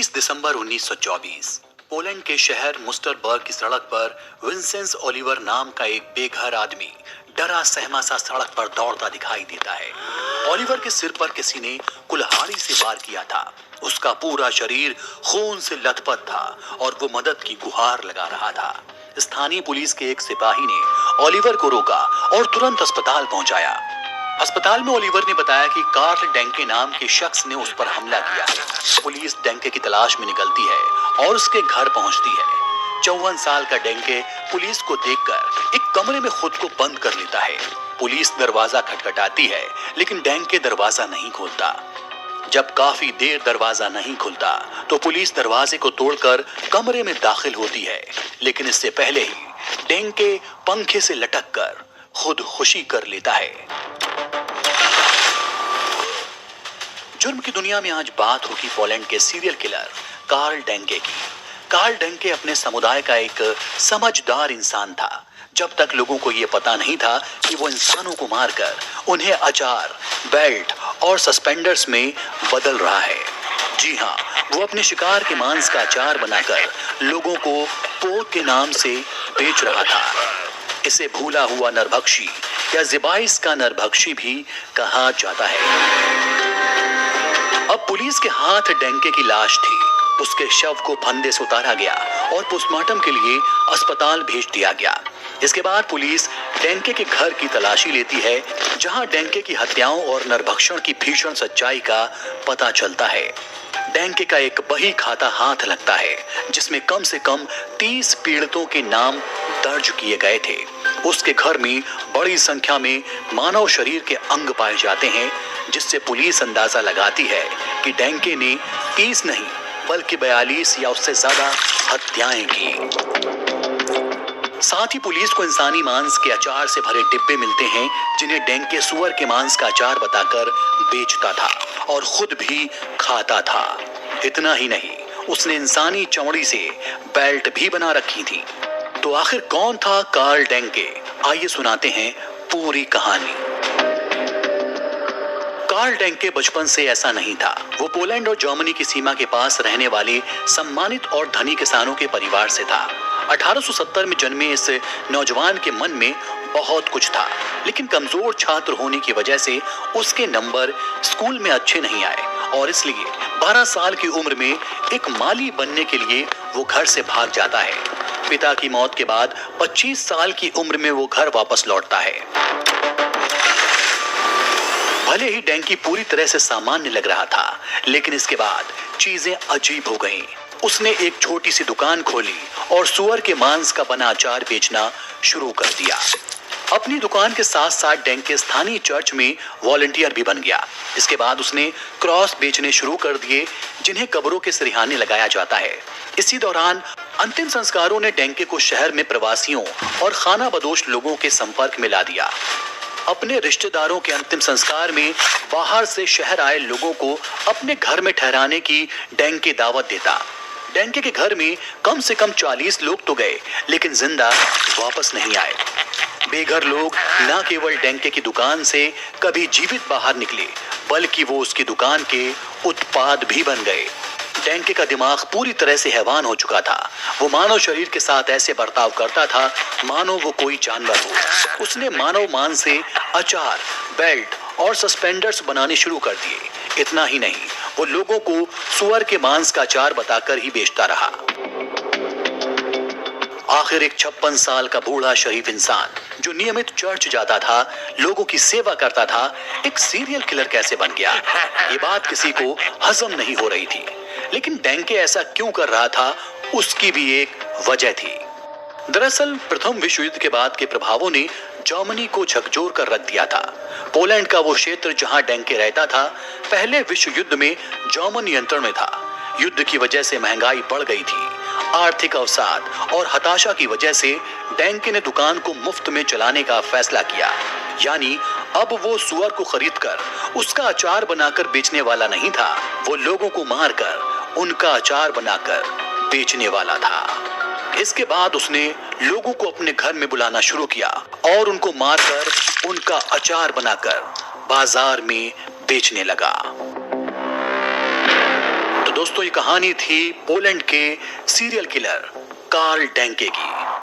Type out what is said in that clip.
30 दिसंबर 1924 Poland के शहर मुस्टरबर्ग की सड़क पर विंसेंस ओलिवर नाम का एक बेघर आदमी डरा सहमा सा सड़क पर दौड़ता दिखाई देता है। ओलिवर के सिर पर किसी ने कुल्हाड़ी से वार किया था। उसका पूरा शरीर खून से लथपथ था और वो मदद की गुहार लगा रहा था। स्थानीय पुलिस के एक सिपाही ने ओलिवर को रोका और तुरंत अस्पताल पहुंचाया। अस्पताल में ओलिवर ने बताया कि कार्ल डेंके नाम के शख्स ने उस पर हमला किया है। पुलिस डेंके की तलाश में निकलती है और उसके घर पहुंचती है। 54 साल का डेंके पुलिस को देखकर एक कमरे में खुद को बंद कर लेता है। पुलिस दरवाजा खटखटाती है लेकिन डेंके दरवाजा नहीं खोलता। जब काफी देर दरवाजा नहीं खुलता तो पुलिस दरवाजे को तोड़कर कमरे में दाखिल होती है, लेकिन इससे पहले ही डेंके पंखे से लटक कर खुदकुशी कर लेता है। जुर्म की दुनिया में आज बात होगी पोलैंड के सीरियल किलर कार्ल डेंके की। कार्ल डेंके अपने समुदाय का एक समझदार इंसान था। जब तक लोगों को यह पता नहीं था कि वो इंसानों को मारकर उन्हें अचार, बेल्ट और सस्पेंडर्स में बदल रहा है। जी हाँ, वो अपने शिकार के मांस का अचार बनाकर लोगों को पोर्क के नाम से बेच रहा था। इसे भूला हुआ नरभक्षी या ज़िबाइस का नरभक्षी भी कहा जाता है। अब पुलिस के हाथ डेंके की लाश थी। उसके शव को फंदे से उतारा गया और पोस्टमार्टम के लिए अस्पताल भेज दिया गया। इसके बाद पुलिस डेंके के घर की तलाशी लेती है, जहां डेंके की हत्याओं और नरभक्षण की भीषण सच्चाई का पता चलता है। डेंके का एक बही खाता हाथ लगता है जिसमें कम से कम 30 पीड़ितों के नाम दर्ज किए गए थे। उसके घर में बड़ी संख्या में मानव शरीर के अंग पाए जाते हैं, जिससे पुलिस अंदाजा लगाती है कि डेंके ने 30 नहीं बल्कि 42 या उससे ज्यादा हत्याएं की। साथ ही पुलिस को इंसानी मांस के अचार से भरे डिब्बे मिलते हैं, जिन्हें डेंके सुअर के मांस का अचार बताकर बेचता था और खुद भी खाता था। इतना ही नहीं, उसने इंसानी चमड़ी से बेल्ट भी बना रखी थी। तो आखिर कौन था कार्ल डेंके? आइए सुनाते हैं पूरी कहानी। कार्ल डेंके बचपन से ऐसा नहीं था। वो पोलैंड और जर्मनी की सीमा के पास रहने वाले सम्मानित और धनी किसानों के परिवार से था। 1870 में जन्मे इस नौजवान के मन में बहुत कुछ था, लेकिन कमजोर छात्र होने की वजह से उसके नंबर स्कूल में अच्छे नहीं आए और इसलिए 12 साल की उम्र में एक माली बनने के लिए वो घर से भाग जाता है। पिता की मौत के बाद 25 साल की उम्र में वो घर वापस लौटता है। भले ही डेंकी पूरी तरह से सामान्य लग रहा था, लेकिन इसके बाद चीजें अजीब हो गईं। उसने एक छोटी सी दुकान खोली और सुअर के मांस का बना अचार बेचना शुरू कर दिया। अपनी दुकान के साथ साथ डेंके स्थानीय चर्च में वॉलंटियर भी बन गया। इसके बाद उसने क्रॉस बेचने शुरू कर दिए, जिन्हें कब्रों के सिरहाने लगाया जाता है। इसी दौरान अंतिम संस्कारों ने डेंके को शहर में प्रवासियों और खानाबदोश लोगों के संपर्क में ला दिया। अपने रिश्तेदारों के अंतिम संस्कार में बाहर से शहर आए लोगों को अपने घर में ठहराने की डेंके दावत देता। डेंके के घर में कम से कम 40 लोग तो गए, लेकिन जिंदा वापस नहीं आए। बेघर लोग न केवल डेंके की दुकान से कभी जीवित बाहर निकले, बल्कि वो उसकी दुकान के उत्पाद भी बन गए। डेंके का दिमाग पूरी तरह से हैवान हो चुका था। वो मानव शरीर के साथ ऐसे बर्ताव करता था मानो वो कोई जानवर हो। उसने मानव मांस से अचार, बेल्ट और सस्पेंडर्स बनाने शुरू कर दिए। इतना ही नहीं, वो लोगों को सुअर के मांस का अचार बताकर ही बेचता रहा। आखिर एक 56 साल का बूढ़ा शरीफ इंसान जो नियमित चर्च जाता था, लोगों की सेवा करता था, एक सीरियल किलर कैसे बन गया? ये बात किसी को हजम नहीं हो रही थी। लेकिन डेंके ऐसा क्यों कर रहा था, उसकी भी एक वजह थी। दरअसल प्रथम विश्व युद्ध के बाद के प्रभावों ने जर्मनी को झकझोर कर रख दिया था। पोलैंड का वो क्षेत्र जहां डेंके रहता था, पहले विश्व युद्ध में जर्मन नियंत्रण में था। युद्ध की वजह से महंगाई बढ़ गई थी। आर्थिक अवसाद और हताशा की वजह से डेंके ने दुकान को मुफ्त में चलाने का फैसला किया। यानी अब वो सुअर को खरीदकर उसका अचार बनाकर बेचने वाला नहीं था, वो लोगों को मारकर उनका अचार बनाकर बेचने वाला था। इसके बाद उसने लोगों को अपने घर में बुलाना शुरू किया और उनको मारकर उनका अचार बनाकर बाजार में बेचने लगा। तो दोस्तों ये कहानी थी पोलैंड के सीरियल किलर कार्ल डेंके की।